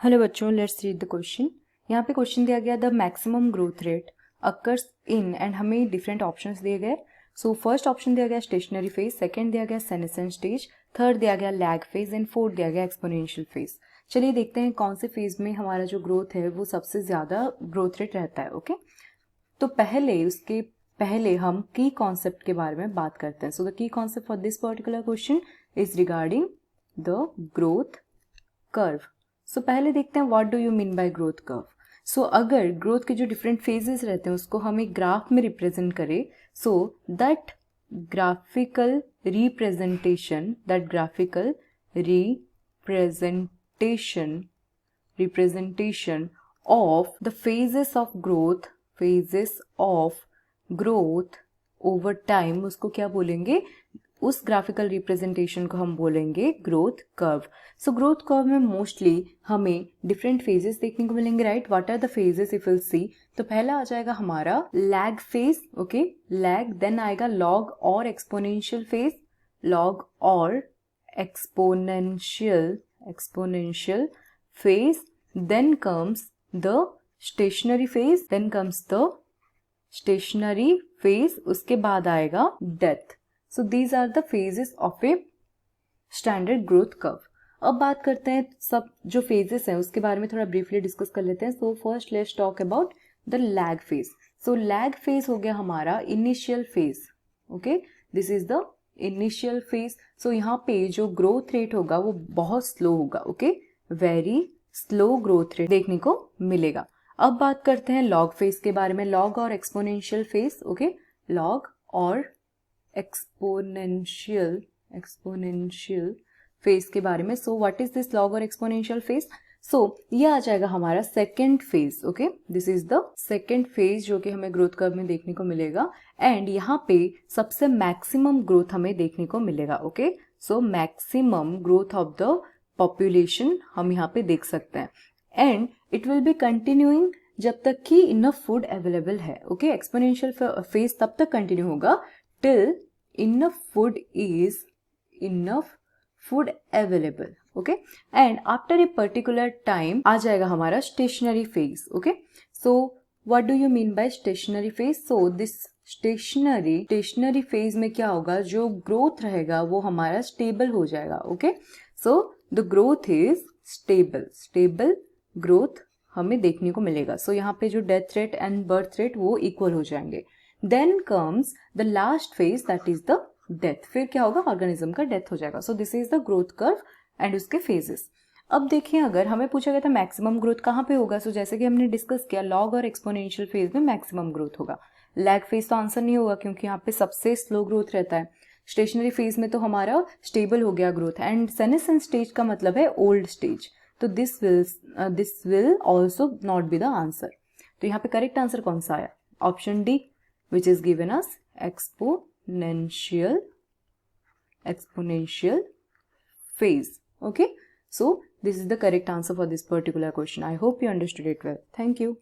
Hello बच्चों, let's read the question. यहाँ पे क्वेश्चन दिया गया the maximum growth rate occurs in and हमें डिफरेंट ऑप्शंस दिए गए। सो फर्स्ट ऑप्शन दिया गया स्टेशनरी फेज, सेकंड दिया गया सेनेसेंट स्टेज, थर्ड दिया गया लैग फेज एंड फोर्थ दिया गया एक्सपोनेंशियल फेज। चलिए देखते हैं कौन से फेज में हमारा जो ग्रोथ है वो सबसे ज़्यादा ग्रोथ रेट रहता है। ओके, तो उसके पहले हम की कॉन्सेप्ट के बारे में बात करते हैं। सो द की concept for this particular question is regarding the growth curve. So पहले देखते हैं what do you mean by growth curve. So अगर ग्रोथ के जो डिफरेंट फेजेस रहते हैं उसको हम एक ग्राफ में रिप्रेजेंट करें, so that graphical representation of the phases of growth over time, उसको क्या बोलेंगे, उस ग्राफिकल रिप्रेजेंटेशन को हम बोलेंगे growth curve. So growth curve में मोस्टली हमें डिफरेंट फेजेस देखने को मिलेंगे, right. What are the phases if will see, तो पहला आ जाएगा हमारा lag phase. Okay, lag, then आएगा लॉग और एक्सपोनेंशियल फेज, लॉग और exponential phase, then comes the stationary phase, उसके बाद आएगा death. So these are the phases of a standard growth curve. अब बात करते हैं सब जो फेजेस हैं उसके बारे में थोड़ा ब्रीफली डिस्कस कर लेते हैं। So first let's talk about the lag phase. So lag phase हो गया हमारा initial phase. Okay, this is the initial phase. So यहाँ पे जो ग्रोथ रेट होगा वो बहुत स्लो होगा। Okay, very slow growth rate देखने को मिलेगा। अब बात करते हैं लॉग फेज के बारे में, लॉग और एक्सपोनेंशियल फेज। ओके, लॉग और एक्सपोनेंशियल फेज के बारे में। So what is this log और एक्सपोनेंशियल फेज? सो ये आ जाएगा हमारा second phase. Okay, this is the second phase जो कि हमें ग्रोथ कर्व में देखने को मिलेगा एंड यहाँ पे सबसे मैक्सिमम ग्रोथ हमें देखने को मिलेगा। Okay, so maximum growth of the population हम यहाँ पे देख सकते हैं and it will be continuing जब तक कि इनफ फूड अवेलेबल है। ओके, एक्सपोनेंशियल फेज तब तक कंटिन्यू होगा till enough food available. Okay, and after a particular time आ जाएगा हमारा stationary phase. Okay, so what do you mean by stationary phase? So this stationary phase में क्या होगा, जो growth रहेगा वो हमारा stable हो जाएगा. Okay, so the growth is stable growth हमें देखने को मिलेगा। So यहाँ पे जो death rate and birth rate वो equal हो जाएंगे। Then comes the last phase, that is the death. फिर क्या होगा, ऑर्गेनिज्म का डेथ हो जाएगा। So this is the growth curve and उसके फेजेस। अब देखिए, अगर हमें पूछा गया था मैक्सिमम ग्रोथ कहाँ पे होगा, सो जैसे कि हमने डिस्कस किया लॉग और एक्सपोनेंशियल फेज में मैक्सिमम ग्रोथ होगा। लैग फेज तो आंसर नहीं होगा क्योंकि यहाँ पे सबसे स्लो ग्रोथ रहता है। स्टेशनरी फेज में तो हमारा स्टेबल हो गया ग्रोथ एंड सेनेसेंट स्टेज का मतलब है ओल्ड स्टेज, तो this will also not be the answer. तो यहाँ पे करेक्ट आंसर कौन सा आया? Option D, which is given as exponential phase. Okay, so this is the correct answer for this particular question. I hope you understood it well. Thank you.